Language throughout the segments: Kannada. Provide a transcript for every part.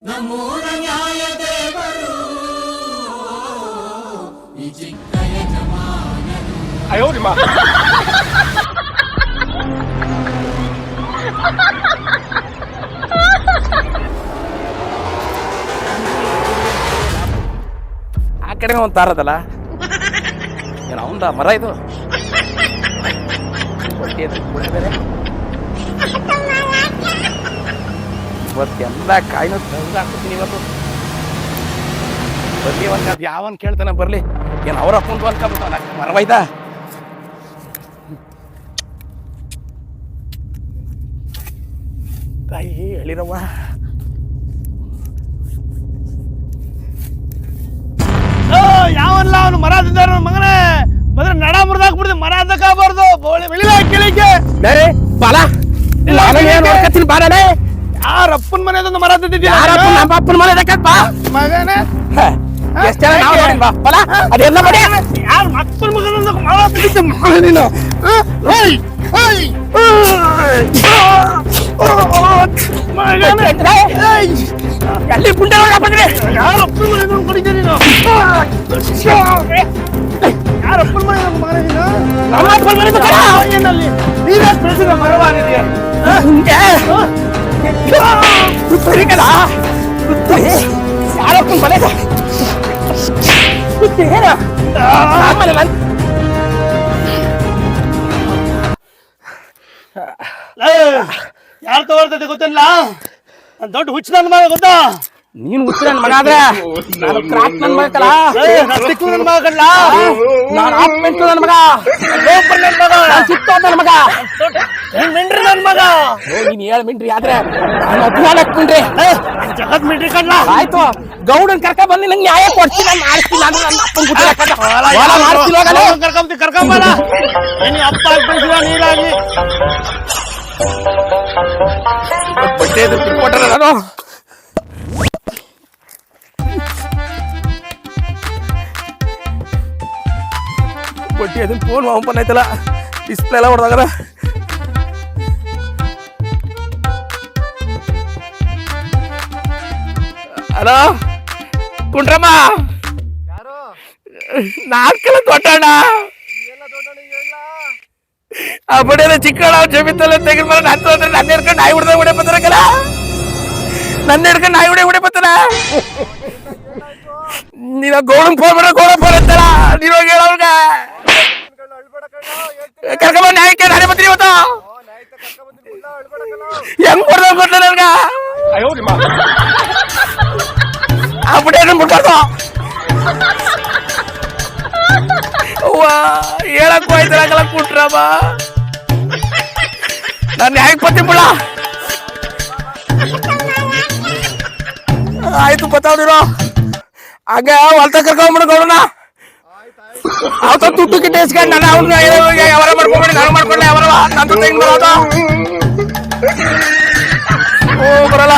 ನಮ್ಮೂರ ನ್ಯಾಯ ದೇವರು ಈ ಚಿಕ್ಕ ಯಜಮಾನರು. ಅಯ್ಯೋ ನಿಮ್ಮ ಆ ಕಡೆ ಒಂದು ತಾರದಲ್ಲ ಏನು ಅವಂದ ಮರ ಇದು ಇವತ್ತೆಲ್ಲ ಕಾಯಿನ ತಂದು ಹಾಕ್ತೀನಿ ಇವತ್ತು ಬರ್ಲಿ ಒಂದು ಅದು ಯಾವನ್ ಕೇಳ್ತಾನೆ ಬರ್ಲಿ ಏನು ಅವ್ರ ಅಪ್ಪಂದು ಅನ್ಕೊಬಿಟ್ಟು ಮರವೈದ ತಾಯಿ ಹೇಳಿರವ್ವ ಯಾವಲ್ಲ ಅವನು ಮರ ತಿಂದಾರ ಮಗನೇ ಮೊದಲು ನಡ ಮುರಿದಾಕ್ಬಿಡ್ದು ಮರ ಅದಕ್ಕಾಗಬಾರ್ದು ಬೆಳಿಲ ಕೇಳಿಕೆ ಬೇರೆ ಬಾಲ ನೋಡ್ಕತ್ತೀನಿ ಬಾಲೇ ಯಾರ ಅಪ್ಪನ ಮನೆದೊಂದು ಮರ ತಿಂದಿದ್ಯಾ ಯಾರಪ್ಪ ನಮ್ಮ ಅಪ್ಪನ ಮನೆ ಬಾ ಮಗನೇ ಎಷ್ಟು ಜನ ನಾವು ನೋಡಿ ಬಾ ಬಲ ಅದೆಲ್ಲ ಮಾಡಿ ಯಾರ ಅಪ್ಪನ ಮಗನೊಂದು ಮರ ತಿಂದಿದ್ದೆ ಮಗ ನೀನು ಎಲ್ಲಿ ಗುಂಡೆ ಬಂದ್ರೆ ಯಾರ ಅಪ್ಪನ ಮನೆ ಕುಡಿದ್ದೆ ನೀನು ಯಾರ ಅಪ್ಪನ ಮನೆ ಮಗನೇ ನೀನು ನಮ್ಮ ಅಪ್ಪನ ಮನೆ ಏನಲ್ಲಿ ನೀವೇ ಬೆಳೆಸಿದ ಮರವಾಗಿದೆ ಸರಿಕಲ್ಲ ಯಾರಪ್ಪನ ಮನೆ ಏನ ಆಮೇಲೆ ಯಾರು ತಗೊಳ್ತೈತೆ ಗೊತ್ತಿಲ್ಲ ದೊಡ್ಡ ಹುಚ್ಚ ನನ್ನ ಮಗ ಗೊತ್ತಾ ನೀನು ಹುಚ್ಚ ನನ್ನ ಮಗ ಆದ್ರೆ ನಾನು ಕ್ರಾಕ್ ನನ್ನ ಮಗಲ್ಲ ಚಿಕ್ಕ ನನ್ನ ಮಗಲ್ಲ ನಾನು ಆಪ್ಮೆಂಟ್ ನನ್ನ ಮಗ ನನ್ನ ಮಗ ಚಿತ್ತ ನನ್ನ ಮಗ ಮಿಂಡ್ರಿ ನನ್ನ ಮಗ ನೀನ್ 7 ಮಿಂಟ್ರಿ ಆದ್ರೆ ನಾನು 14 ಮಿಂಟ್ರಿ ಜಗತ್ ಮಿಂಡ್ರಿ ಕಡ್ಲ ಆಯ್ತು ಗೌಡನ್ ಕರ್ಕ ಬಂದು ನಂಗೆ ನ್ಯಾಯ ಕೊಡ್ತೀನಿ ನಾನು ಮಾಡ್ತೀನಿ ಅಂದ್ರೆ ನನ್ನ ಅಪ್ಪನ ಕರ್ಕೊಂಬಲ್ಲ ನೀನು ಅಪ್ಪ ಬೆಳೆಸಿದ ನೀರಾಗಿ ಬಟ್ಟೆ ಎದುರು ಕೊಟ್ಟರೆ ನಾನು ಬಟ್ಟೆ ಅದನ್ನ ಫೋನ್ ಓಪನ್ ಆಯ್ತಲ್ಲ ಡಿಸ್ಪ್ಲೇ ಎಲ್ಲ ಹೊಡೆದಾಗದ ಹಲೋ ಕುಂಡ್ರಮ್ಮ ನಾಲ್ಕಲ್ಲ ದೊಡ್ಡಣ್ಣ ಆ ಬಡಿಯಲ್ಲ ಚಿಕ್ಕಣ್ಣ ಜಮೀತಲ್ಲ ತೆಗೆದು ಮರ ನಂತರ ಅಂದ್ರೆ ನನ್ನ ಹಿಡ್ಕೊಂಡು ನಾಯಿ ಹೊಡೆದ ಹೊಡೆ ಬರ್ತಾರಲ್ಲ ನನ್ನ ಹಿಡ್ಕೊಂಡು ನಾಯಿ ಹೊಡೆ ಬರ್ತಾರ ನೀನು ಗೌಡನ್ ಫೋನ್ ಮಾಡ ಗೌಡ ಫೋನ್ ಅಂತಲ್ಲ ನೀನು ಹೋಗಿ ಹೇಳೋರ್ಗ ಕರ್ಕೊಂಬ ನ್ಯಾಯಕ್ಕೆ ನಾಳೆ ಬರ್ತೀನಿ ಇವತ್ತು ಹೆಂಗ್ ಕೊಡ್ದ ಗೊತ್ತ ನನ್ಗ ಆ ಬಡಿಯನ್ನು ಬಿಡ್ಬಾರ್ದು ಹೇಳಕ್ ಹೋಯ್ತಾರಲ್ಲ ಕುಟ್ರಮ್ಮ ನಾನು ಹೇಗೆ ಬರ್ತೀನಿ ಬಿಡ ಆಯ್ತು ಬತ್ತಾವ್ದಿರೋ ಹಂಗ ಹೊಲ್ತ ಕರ್ಕೊಂಡ್ಬಿಡು ಗೌಡನ ಅವತ್ತ ತುಟ್ಟು ಕಿಟ್ಟ ಇಸ್ಕೊಂಡು ನಾನು ಅವ್ನ ಯಾವಾರ ಮಾಡ್ಕೊಂಡ್ಬಿಡಿ ನಾನು ಮಾಡ್ಕೊಂಡೆ ಯಾವಾರ ನನ್ನ ತೆಗೆದು ಬರೋದ ಓ ಬರಲ್ಲ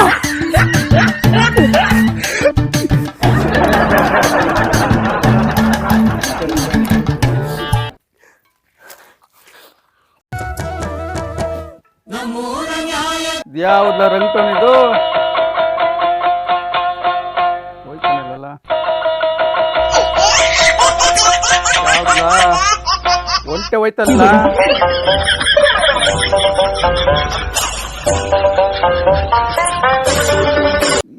ಯಾವ್ದ ರಂಗಟನ್ ಇದು ಹೋಯ್ತಾನಲ್ಲ ಒಂಟೆ ಹೋಯ್ತಲ್ಲ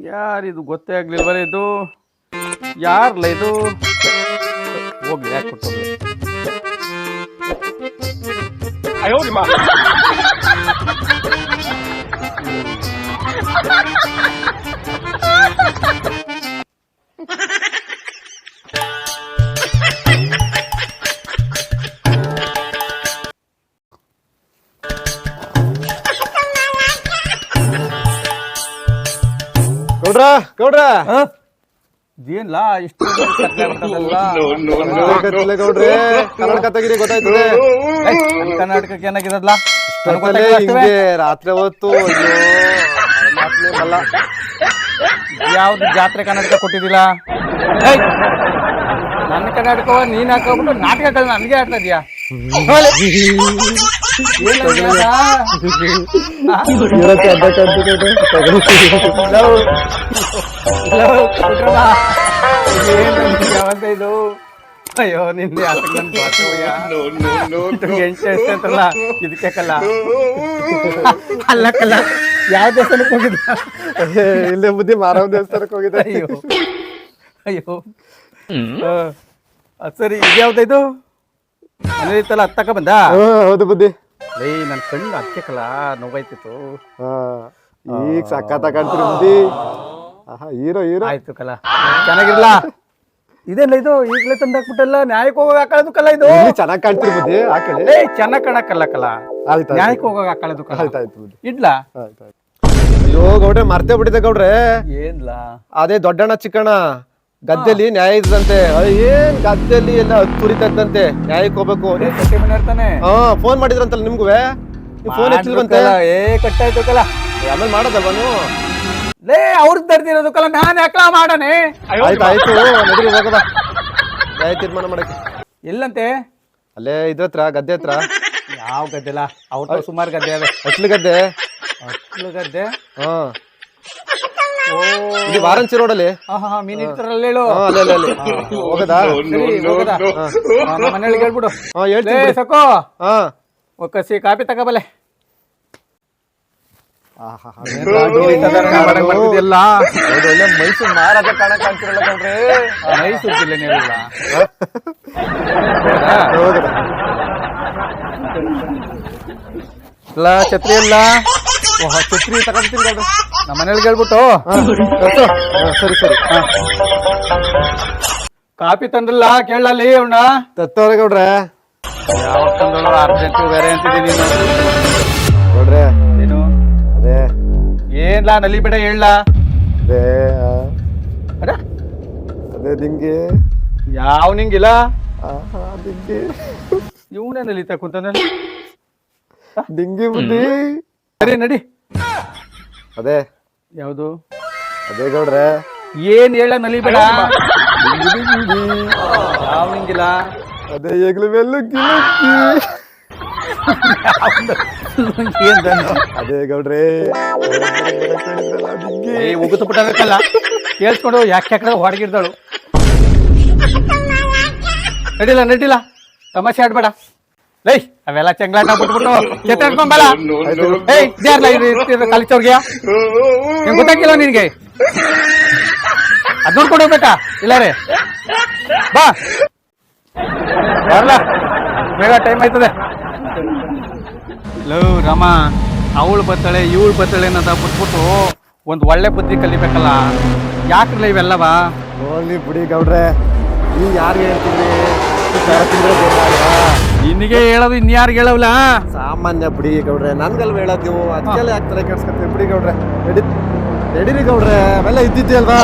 ಯಾರಿದು ಗೊತ್ತೇ ಆಗ್ಲಿಲ್ವಲ್ಲ ಇದು ಯಾರ್ಲ ಇದು ಹೋಗ್ಲಿ ಯಾಕೆ ಕೊಟ್ಟೋಗ್ಲಿ ಅಯ್ಯೋ ನಿಮ್ಮ ಗೌಡ್ರ ಏನ್ಲಾ ಇಷ್ಟು ಗೌಡ್ರೆ ಕನ್ನಡಕ ತೆಗಿರಿ ಗೊತ್ತಾಯ್ತದೆ ಕರ್ನಾಟಕಕ್ಕೆ ಏನಾಗಿರಲ್ಲ ಹಿಂಗೆ ರಾತ್ರಿ ಹೊತ್ತು ಯಾವ್ದು ಜಾತ್ರೆ ಕರ್ನಾಟಕ ಕೊಟ್ಟಿದ್ದಿಲ್ಲ ನನ್ನ ಕರ್ನಾಟಕ ನೀನ್ ಹಾಕೋಬಿಟ್ಟು ನಾಟಕಗಳನ್ನ ನನಗೆ ಆಡ್ತಾ ಇದೀಯಾ ಇರಕ್ಕೆ ಅಡ್ಡ ಕಾಣ್ತಿದೆ ಇದು ಅಯ್ಯೋ ನಿಂದೆ ಎಂಟು ಅಂತಲ್ಲ ಇದಕ್ಕೆ ಕಲ್ಲ ಅಲ್ಲ ಕಲ್ಲ ಯಾವ ದೇವಸ್ಥಾನಕ್ಕೆ ಹೋಗಿದ್ದ ಇಲ್ಲೇ ಬುದ್ಧಿ ಮಾರವ ದೇವಸ್ಥಾನಕ್ಕೆ ಹೋಗಿದೆ. ಅಯ್ಯೋ ಅಯ್ಯೋ ಸರಿ ಇದ್ಯಾವ್ದು ಮನೇಲಿ ಇತ್ತಲ್ಲ ಹತ್ತಕ್ಕ ಬಂದ ಹೌದು ಬುದ್ಧಿ. ಲೇ ನನ್ನ ಕಣ್ಣು ಹತ್ತಕ್ಕಲ್ಲ ನೋವಾಯ್ತಿತ್ತು. ಈಗ ಸಖತ್ ಕಾಣ್ತೀರಿ ಬುದ್ಧಿ. ಹೀರೋ ಹೀರೋ ಆಯ್ತು ಕಲ ಚೆನ್ನಾಗಿರ್ಲಾ ಇದೆಲ್ಲ ಇದು ಈಗಲೇ ತಂದಾಕ್ಬಿಟ್ಟಲ್ಲ ನ್ಯಾಯಕ್ಕೆ ಹೋಗೋಕೆ ಹಾಕೊಳ್ಳೋದು ಕಲ್ಲ ಇದು ಚೆನ್ನಾಗಿ ಕಾಣ್ತೀರಿ ಬುದ್ಧಿ ಹಾಕಳಿ. ಏ ಚೆನ್ನಾಗಿ ಕಾಣಕ್ಕಲ್ಲ ಕಲ್ಲ ನ್ಯಾಯಕ್ಕೆ ಹೋಗೋಕೆ ಹಾಕೊಳ್ಳೋದು ಕಲ್ಲ. ಆಯ್ತಾಯ್ತು ಬುದ್ಧಿ ಇಡ್ಲಾ ಆಯ್ತಾಯ್ತು. ಅಯ್ಯೋ ಗೌಡ್ರೆ ಮರ್ತೇ ಬಿಟ್ಟಿದೆ ಗೌಡ್ರೆ. ಏನ್ಲಾ ಅದೇ ದೊಡ್ಡಣ್ಣ ಚಿಕ್ಕಣ್ಣ ಗದ್ದೆಲಿ ನ್ಯಾಯ ಇದ್ದಂತೆ. ಏನ್ ಗದ್ದೆಲಿ ಎಲ್ಲ ತುರಿತಂತೆ ನ್ಯಾಯಕ್ಕೆ ಹೋಗ್ಬೇಕು. ಕಟ್ಟಿ ಮನೆ ಇರ್ತಾನೆ. ಫೋನ್ ಮಾಡಿದ್ರಂತಲ್ಲ ನಿಮ್ಗೂ ಫೋನ್ ಎತ್ತಿಲ್ವಂತೆ. ಏ ಕಟ್ಟಾಯ್ತು ಕಲ್ಲ ಆಮೇಲೆ ಮಾಡೋದಲ್ವಾ ನೀವು? ಲೇ ಅವ್ರದ್ದು ತರ್ದಿರೋದು ಕಲ್ಲ ನಾನ್ ಯಾಕಲ ಮಾಡನೆ. ಆಯ್ತಾಯ್ತು ನಡ್ರಿ ಹೋಗದ ನ್ಯಾಯ ತೀರ್ಮಾನ ಮಾಡಕ್ಕೆ. ಎಲ್ಲಂತೆ ಅಲ್ಲೇ ಇದ್ರತ್ರ ಗದ್ದೆ ಹತ್ರ. ಯಾವ ಗದ್ದೆಲ್ಲ ಅವ್ರ ಸುಮಾರು ಗದ್ದೆ ಅವೆ. ಅಟ್ಲು ಗದ್ದೆ. ಅಟ್ಲು ಗದ್ದೆ ಇಲ್ಲಿ ವಾರಂಚಿ ರೋಡಲ್ಲಿ ಮೀನ್ ಇರ್ತಾರಲ್ಲ ಹೇಳು. ಅಲ್ಲೇ ಅಲ್ಲೇ ಹೋಗದಾ? ಸರಿ ಹೋಗದ ನಮ್ಮ ಮನೆಯೊಳಗೆ ಹೇಳ್ಬಿಡು. ಹೇಳ್ತೀನಿ ಸಕೋ ಒಕ್ಕಸಿ ಕಾಪಿ ತಗೋಬಲ್ಲೆ. ಮಾಡ್ತಿದ್ಯಲ್ಲ ಒಳ್ಳೆ ಮೈಸೂರು ಮಹಾರಾಜ ಕಾಣಕ್ ಕಾಣ್ತಿರಲ್ಲ ಕಣ್ರಿ. ಮೈಸೂರು ಜಿಲ್ಲೆ ನೀವಿಲ್ಲ ಇಲ್ಲ ಛತ್ರಿ ಇಲ್ಲ ಛತ್ರಿ ತಗೊಂತೀನಿ ಗೌಡ್ರೆ. ನಮ್ಮ ಮನೆಯೊಳಗೆ ಹೇಳ್ಬಿಟ್ಟು ಸರಿ ಸರಿ ಕಾಪಿ ತಂದ್ರಲ್ಲ ಕೇಳಲ್ಲಿ ಅವಣ್ಣ ತತ್ತವ್ರೆ ಗೌಡ್ರೆ. ಯಾವ ತಂದಳು ಅರ್ಜೆಂಟ್ ಬೇರೆ ಅಂತಿದ್ದೀನಿ ಗೌಡ್ರೆ ಏನು ಅದೇ ಏನ್ಲಾ ನಲ್ಲಿ ಬಿಡ ಹೇಳ ಅದೇ ಅದ ಅದೇ ದಿಂಗಿ ಯಾವ ನಿಂಗಿಲ್ಲ ದಿಂಗಿ ಇವನೇ ನಲಿತಾ ಕುಂತಾನ ದಿಂಗಿ ಬುದ್ಧಿ. ಸರಿ ನಡಿ. ಅದೇ ಯಾವುದು ಅದೇ ಗೌಡ್ರೆ ಏನ್ ಹೇಳ ನಲಿಬೇಡ. ದಿಂಗಿ ದಿಂಗಿ ಯಾವ ನಿಂಗಿಲ್ಲ ಅದೇ ಈಗಲೂ ಬೆಲ್ಲು ಗಿಲಕ್ಕಿ. ಅದೇ ಗೌಡ್ರೆ ಏ ಉಗುತ್ತು ಬಿಟ್ಟಲ್ಲ ಕೇಳಿಸ್ಕೊಂಡು ಯಾಕೆ ಹೊಡಗಿರ್ದಳು. ನಡಿಲ್ಲ ನಡಿಲ್ಲ ತಮಾಷೆ ಆಡ್ಬೇಡ. ಲೈ ಅವೆಲ್ಲ ಚೆಂಗ್ಲಾಟ ಬಿಟ್ಬಿಟ್ಟು ಎತ್ತಾಡ್ಕೊಂಬಲ್ಲ. ಏಯ್ ಇದ್ಯಾರಲ್ಲ ಕಲಿಸೋರ್ಗೆ ನಿಂಗೆ ಗೊತ್ತಾಗಿಲ್ಲ ನಿನ್ಗೆ ಅದ್ ನೋಡ್ಕೊಂಡು ಹೋಗ್ಬೇಕಾ ಇಲ್ಲ ರೇ ಬಾ ಬರ್ಲ ಬೇಗ ಟೈಮ್ ಆಯ್ತದೆ. ಲೋ ರಾಮ ಅವಳು ಬರ್ತಾಳೆ ಇವಳು ಬರ್ತಾಳೆ ಅನ್ನೋದ ಬಿಟ್ಬಿಟ್ಟು ಒಂದು ಒಳ್ಳೆ ಬುದ್ಧಿ ಕಲಿಬೇಕಲ್ಲ. ಯಾಕ್ರಲ್ಲ ಇವೆಲ್ಲವಾ? ಹೋಗ್ಲಿ ಬಿಡಿ ಗೌಡ್ರೆ. ನೀವು ಯಾರಿಗೆ ಹೇಳ್ತೀರಿ? ನಿನಗೆ ಹೇಳೋದು ಇನ್ಯಾರಿಗೆ ಹೇಳವಲ್ಲ? ಸಾಮಾನ್ಯ ಬಿಡಿ ಗೌಡ್ರೆ. ನನ್ಗಲ್ವ ಹೇಳೋದು ನೀವು? ಅದಕ್ಕೆಲ್ಲ ಯಾಕೆ ಕೆಡ್ಸ್ಕೊತೀವಿ ಬಿಡಿ ಗೌಡ್ರೆ. ನಡೀರಿ ಗೌಡ್ರೆ ಅವೆಲ್ಲ ಇದ್ದಿದ್ದೆ ಅಲ್ವಾ?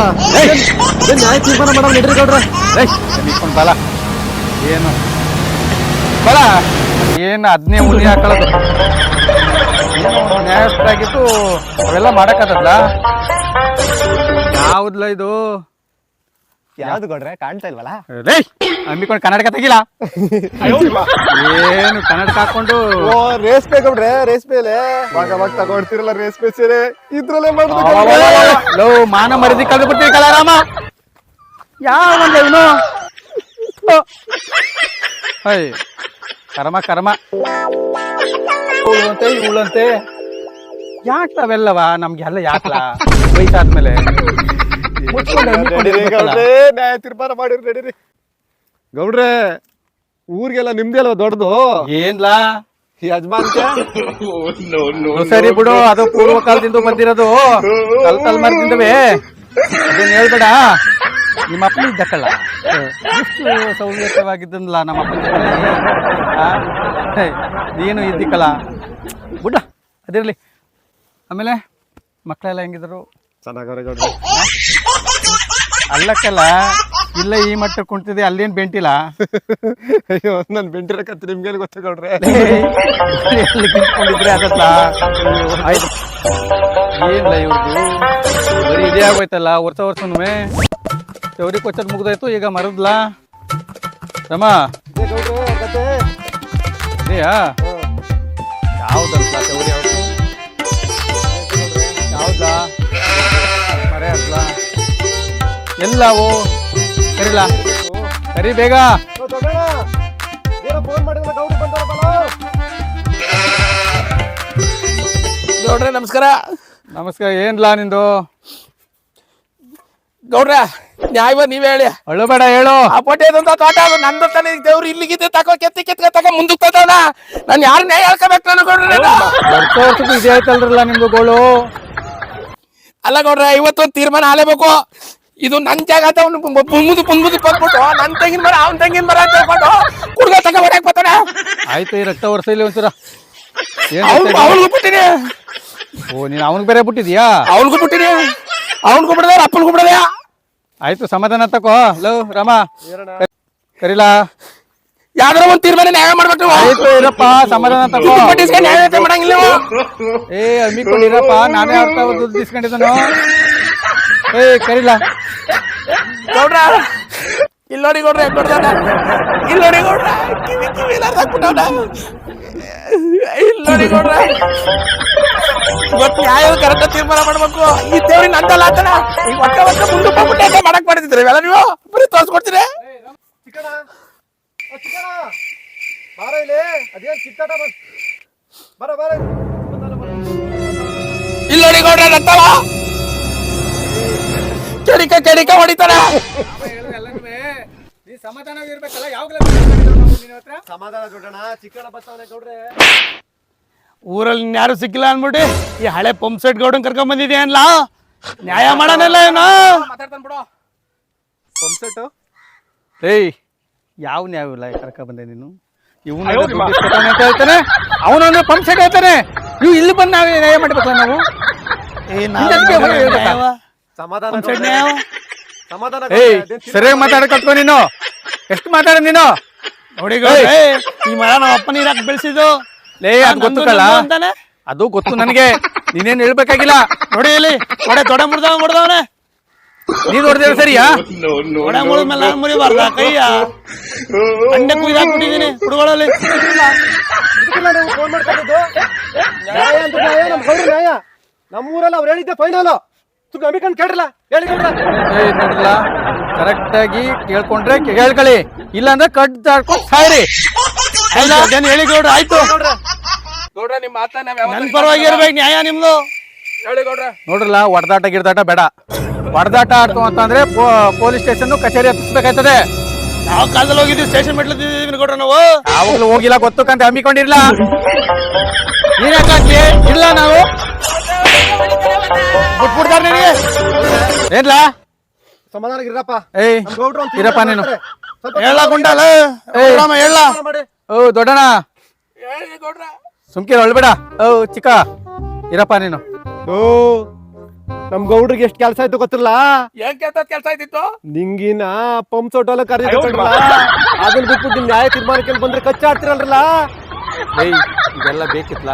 ನ್ಯಾಯ ತೀರ್ಮಾನ ಮಾಡೋ ನಡೀರಿ ಗೌಡ್ರೆ. ನಿಂತ್ಕೊಂಡು ಬಲ ಏನು ಬಲ ಏನು ಅದನ್ನೇ ಉಳಿ ಹಾಕೊಳ್ಳೋದು ಏನು ನ್ಯಾಯಸ್ಥರಾಗಿದ್ದು ಅವೆಲ್ಲ ಮಾಡಕ್ಕಾಗಲ್ಲ. ಯಾವ್ದಲ್ಲ ಇದು? ಯಾವ್ದು ಗೌಡ್ರೆ ಕಾಣ್ತಾ ಇಲ್ವಲ್ಲ? ಅಂಬಿಕೊಂಡು ಕನ್ನಡಕ ತೆಗಿಲ್ಲ. ಏನು ಕನ್ನಡಕ ಹಾಕೊಂಡು ರೇಸ್ಪೆ ಗೌಡ್ರೆ ರೇಸ್ಪೆಲೆ ಭಾಗವಾಗ ತಗೊಳ್ತಿರಲ್ಲ ರೇಸ್ಪೆ ಸೀರೆ ಇದ್ರಲ್ಲೇ ಲೋ ಮಾನ ಮರ್ಯಾದೆ ಕಳೆದು ಬಿಡ್ತೀವಿ ಕಲಾರಾಮ. ಯಾವ ಇವನು ಹಯ್ ಕರ್ಮ ಕರ್ಮ ಇವಳಂತೆ ಇವಳಂತೆ ಯಾಕೆ ನಾವೆಲ್ಲವ ನಮ್ಗೆಲ್ಲ ಯಾಕಲ್ಲ ವಯಸ್ಸಾದ್ಮೇಲೆ ನ್ಯಾಯ ತೀರ್ಮಾನ ಮಾಡಿರಿ ನಡೀರಿ ಗೌಡ್ರೆ. ಊರಿಗೆಲ್ಲ ನಿಮ್ದೆ ಅಲ್ವಾ ದೊಡ್ಡದು? ಏನ್ಲಾ ಯಜಮಾನ್ಕೆ ಸರಿ ಬಿಡು, ಅದು ಪೂರ್ವ ಕಾಲದಿಂದ ಬಂದಿರೋದು ತಲೆಮಾರದಿಂದವೇ. ಅದೇನು ಹೇಳ್ಬೇಡ. ನಿಮ್ಮ ಅಪ್ಪನ ಇದ್ದಕ್ಕಲ್ಲ ಎಷ್ಟು ಸೌಲಭ್ಯವಾಗಿದ್ದಲ್ಲ ನಮ್ಮ ಅಪ್ಪನ ನೀನು ಇದ್ದಿಕ್ಕಲ್ಲ ಬಿಡ ಅದಿರಲಿ. ಆಮೇಲೆ ಮಕ್ಕಳೆಲ್ಲ ಹೆಂಗಿದ್ರು? ಚೆನ್ನಾಗವ್ರೆ ಗೌಡ್ರೆ. ಅಲ್ಲಕ್ಕೆಲ್ಲ ಇಲ್ಲ ಈ ಮಟ್ಟ ಕುಂತಿದೆ ಅಲ್ಲೇನು ಬೆಂಟಿಲ್ಲ. ಅಯ್ಯೋ ನಾನು ಬೆಂಟಿರಕತ್ತಿ ನಿಮ್ಗೇನು ಗೊತ್ತ ಗೌಡ್ರೆ? ಎಲ್ಲಿ ಕಿಂತ್ಕೊಂಡಿದ್ರೆ ಅದಲ್ಲ. ಆಯ್ತು ಏನಿಲ್ಲ ಇವ್ರದ್ದು ಬರೀ ಇದೇ ಆಗೋಯ್ತಲ್ಲ. ವರ್ಷನೂ ಚೌರಿ ಕೊಚ್ಚದ್ ಮುಗ್ದಾಯ್ತು. ಈಗ ಮರದ್ಲ ರಮ ಇದೆಯಾ ಯಾವ್ದಲ್ಲ ಚೌರಿ ಯಾವ್ದು ಯಾವ್ದಾ ಮರೆ ಅಲ್ಲ ಎಲ್ಲವು ಕರಿಲ್ಲ ಕರಿ ಬೇಗ ಫೋನ್ ಮಾಡಿದ್ರೆ ಗೌಡ್ರು ಬಂದವರಲ್ಲ. ಗೌಡ್ರೆ ನಮಸ್ಕಾರ. ನಮಸ್ಕಾರ. ಏನ್ಲಾ ನಿಂದು? ಗೌಡ್ರ ನ್ಯಾಯವ ನೀವೇ ಹೇಳಿ. ಅಳ್ಳಬೇಡ ಹೇಳು. ಆ ಪೊಟ್ಟೆದಂತ ತೋಟ ಅದು ನಂದು ತಾನೆ. ದೇವ್ರು ಇಲ್ಲಿಗಿದ್ದೆ ತಕೋ ಕೆತ್ತಿ ತಕ ಮುಂದಕ್ಕೆ ತಗೋಣ. ನಾನು ಯಾರು ನ್ಯಾಯ ಹೇಳ್ಕೋಬೇಕು ನಾನು ಗೌಡ್ರೆ? ವರ್ಷಕ್ಕೂ ಇದೇ ಆಯ್ತಲ್ರಲ್ಲ ನಿಮ್ದು ಗೋಳು. ಅಲ್ಲ ಗೌಡ್ರೆ, ಇವತ್ತೊಂದು ತೀರ್ಮಾನ ಆಲೇಬೇಕು. ಇದು ನನ್ ಜಾಗ ಅಂತ ಅವ್ನು ಮುಂದು ಬಂದ್ಬಿಟ್ಟು ನನ್ ತೆಂಗಿನ ಮರ ಅವ್ನ ತೆಂಗಿನ ಮರ ಅಂತ ಹೇಳ್ಕೊಂಡು ಕುಡ್ಗ ತಕ ಹೊರಕ್ ಬರ್ತಾನೆ. ಆಯ್ತು ಈ ರಕ್ತ ವರ್ಷ ಇಲ್ಲಿ ಒಂಚೂರ ಅವ್ನಿಗೂ ಬಿಟ್ಟಿನಿ. ಓ ನೀನ್ ಅವನಿಗೆ ಬೇರೆ ಬಿಟ್ಟಿದ್ಯಾ? ಅವ್ನಿಗೂ ಬಿಟ್ಟಿನಿ. ಅವ್ನಿಗೂ ಬಿಡದ ಅಪ್ಪನಿಗೂ ಬಿಡದ. ಆಯ್ತು ಸಮಾಧಾನ ತಕೋ. ಲವ್ ರಾಮ ಕರಿಲಾ ಯಾವ್ದಾರ ಒಂದ್ ತೀರ್ಮಾನ ನ್ಯಾಯ ಮಾಡ್ಬೇಕು. ಆಯ್ತು ಇರಪ್ಪ ಸಮಾಧಾನ ತಕೋ. ನ್ಯಾಯ ಮಾಡಂಗಿಲ್ಲ ನೀವು. ಹಮ್ಮಿಕೊಂಡಿರಪ್ಪ. ನಾನೇ ಅರ್ಥ ದುಡ್ಡು ಇಸ್ಕೊಂಡಿದ್ದನು. ಕರಿಲಾ ಗೌಡ್ರ ಇಲ್ಲೋಡಿ ಗೌಡ್ರ ಕೊಡ್ತಾನ. ಇಲ್ಲೋಡಿ ಗೌಡ್ರ ಕಿವಿ ಹಾಕ್ಬಿಟ್ಟವನ. ಇಲ್ಲೋಡಿ ಗೌಡ್ರ ಇವತ್ತು ನ್ಯಾಯ ಕರೆಕ್ಟ್ ತೀರ್ಮಾನ ಮಾಡ್ಬೇಕು. ಈ ದೇವ್ರಿಗೆ ನಂದಲ್ಲ ಆತನ. ಈಗ ಒಟ್ಟ ಮುಂದೆ ಹೋಗ್ಬಿಟ್ಟೆ ಮಾಡಕ್ ಮಾಡಿದ್ರಿ ಇವೆಲ್ಲ ನೀವು ಬರೀ ತೋರ್ಸ್ಕೊಡ್ತೀರಿ. ಚಿಕ್ಕಣ ಬಾರ ಇಲ್ಲಿ. ಅದೇನ್ ಕಿತ್ತಾಟ ಬರ ಇಲ್ಲೋಡಿ ಗೌಡ್ರ ನಂತವ ಕೆಡಿಕ ಹೊಡಿತಾರ. ಸಮಾಧಾನ ಗೌಡಣ. ಚಿಕ್ಕಣ ಬರ್ತಾವನೆ ಗೌಡ್ರೆ. ಊರಲ್ಲಿ ಯಾರು ಸಿಕ್ಕಿಲ್ಲ ಅನ್ಬಿಟ್ಟು ಈ ಹಳೆ ಪಂಪ್ ಸೆಟ್ ಗೌಡನ್ ಕರ್ಕೊಂಡ್ ಬಂದಿದ್ಯಾ ಅನ್ಲ? ನ್ಯಾಯ ಮಾಡೋಣಲ್ಲ ಏನೋ. ಮಾತಾಡ್ತಾನೆ ಬಿಡು. ಪಂಪ್ಸೆಟ್ಟು ಏಯ್ ಯಾವ ನ್ಯಾಯ ಇಲ್ಲ ಕರ್ಕ ಬಂದೆ ನೀನು. ಇವನು ಅಂತ ಹೇಳ್ತಾನೆ, ಅವನವನು ಪಂಪ್ ಸೆಟ್ ಹೇಳ್ತಾನೆ. ಇವು ಇಲ್ಲಿ ಬಂದು ನಾವೇ ನ್ಯಾಯ ಮಾಡ್ಬೇಕಲ್ಲ ನಾವು. ಸಮಾಧಾನ ಸಮಾಧಾನ. ಏಯ್ ಸರಿಯಾಗಿ ಮಾತಾಡ ಕತ್ಕೊ ನೀನು. ಎಷ್ಟು ಮಾತಾಡ ನೀನು? ನೋಡಿ ಈ ಮರ ನಮ್ಮ ಅಪ್ಪನ ಇರಾಕ್ ಬೆಳೆಸಿದ್ದು. ಲೇ ಅದು ಗೊತ್ತಲ್ಲ, ಅಂತಾನೆ. ಅದು ಗೊತ್ತು ನನಗೆ. ನೀನೇನ್ ಹೇಳ್ಬೇಕಾಗಿಲ್ಲ. ನೋಡಿ ಇಲ್ಲಿ ತೊಡೆ ಮುಡ್ದವನೆ. ನೀನ್ ನೋಡಿದ್ರೆ ಸರಿಯಾ? ತೊಡೆ ಮುರಿದ್ಮೇಲೆ ನಾನು ಮುರಿಬಾರ್ದ ಕೈಯ ಅಂಡೆ ಕುಯ್ದಾಕ್ಬಿಟ್ಟಿದೀನಿ ಹುಡುಗಳಲ್ಲಿ. ಫೋನ್ ಮಾಡ್ಕೊಂಡಿದ್ದು ನ್ಯಾಯ ಅಂತ. ನ್ಯಾಯ ನಮ್ ಗೌಡ್ರ ನ್ಯಾಯ. ನಮ್ಮೂರಲ್ಲಿ ಅವ್ರು ಹೇಳಿದ್ದೆ ಫೈನಲ್. ನಂಬಿಕೊಂಡು ಕೇಳಿಲ್ಲ ಹೇಳಿ ಗೌಡ್ರ. ನೋಡಿಲ್ಲ ಕರೆಕ್ಟ್ ಆಗಿ ಕೇಳ್ಕೊಂಡ್ರೆ ಹೇಳ್ಕೊಳ್ಳಿ, ಇಲ್ಲ ಅಂದ್ರೆ ಕಟ್ ದಾಡ್ಕೊಂಡು ಸಾಯ್ರಿ. ಹೇಳಿ ಗೌಡ್ರ. ಆಯ್ತು ಗೌಡ್ರ ನಿಮ್ ಮಾತ ನನ್ ಪರವಾಗಿ ಇರ್ಬೇಕು ನ್ಯಾಯ ನಿಮ್ದು. ಹೇಳಿ ಗೌಡ್ರ. ನೋಡ್ರಲ್ಲ ಹೊಡೆದಾಟ ಗಿರ್ದಾಟ ಬೇಡ. ಹೊಡೆದಾಟ ಆಡ್ತು ಅಂತಂದ್ರೆ ಪೊಲೀಸ್ ಸ್ಟೇಷನ್ ಕಚೇರಿ ಹತ್ತಿಸ್ಬೇಕಾಯ್ತದೆ. ನಾವು ಕಾಲದಲ್ಲಿ ಹೋಗಿದ್ದೀವಿ ಸ್ಟೇಷನ್ ಮೆಟ್ಲಿದ್ದೀವಿ ಗೌಡ್ರ ನಾವು. ಯಾವಾಗ್ಲೂ ಹೋಗಿಲ್ಲ ಗೊತ್ತು ಕಂತ ಹಮ್ಮಿಕೊಂಡಿರ್ಲ. ನೀನ್ ಯಾಕೆ ಇಲ್ಲ ನಾವು ಬಿಟ್ಬಿಡ್ತಾರ ನಿನಗೆ. ಏನ್ಲಾ ಸಮಾಧಾನ ಇರಪ್ಪ. ಏಯ್ ಇರಪ್ಪ ನೀನು. ಹೇಳ ಗುಂಡಲ್ಲ ಹೇಳ. ಓ ದೊಡ್ಡಣ ಹೇಳಿ ಗೌಡ್ರ. ಸುಮ್ಕಿರ ಹೊಳ್ಬೇಡ. ಓ ಚಿಕ್ಕ ಇರಪ್ಪ ನೀನು. ಓ ನಮ್ ಗೌಡ್ರಿಗೆ ಎಷ್ಟು ಕೆಲಸ ಆಯ್ತು ಗೊತ್ತಿಲ್ಲ. ಏನ್ ಕೆಲ್ಸ ಆಯ್ತಿತ್ತು? ನಿಂಗಿನ ಪಂಪ್ ಸೋಟಲ್ಲ ಕರೀತಿಲ್ಲ. ಅದನ್ನ ಬಿಟ್ಬಿಟ್ಟು ನ್ಯಾಯ ತೀರ್ಮಾನಕ್ಕೆ ಬಂದ್ರೆ ಕಚ್ಚಾಡ್ತಿರಲ್ರಲ್ಲ. ಏಯ್ ಇದೆಲ್ಲ ಬೇಕಿತ್ಲ?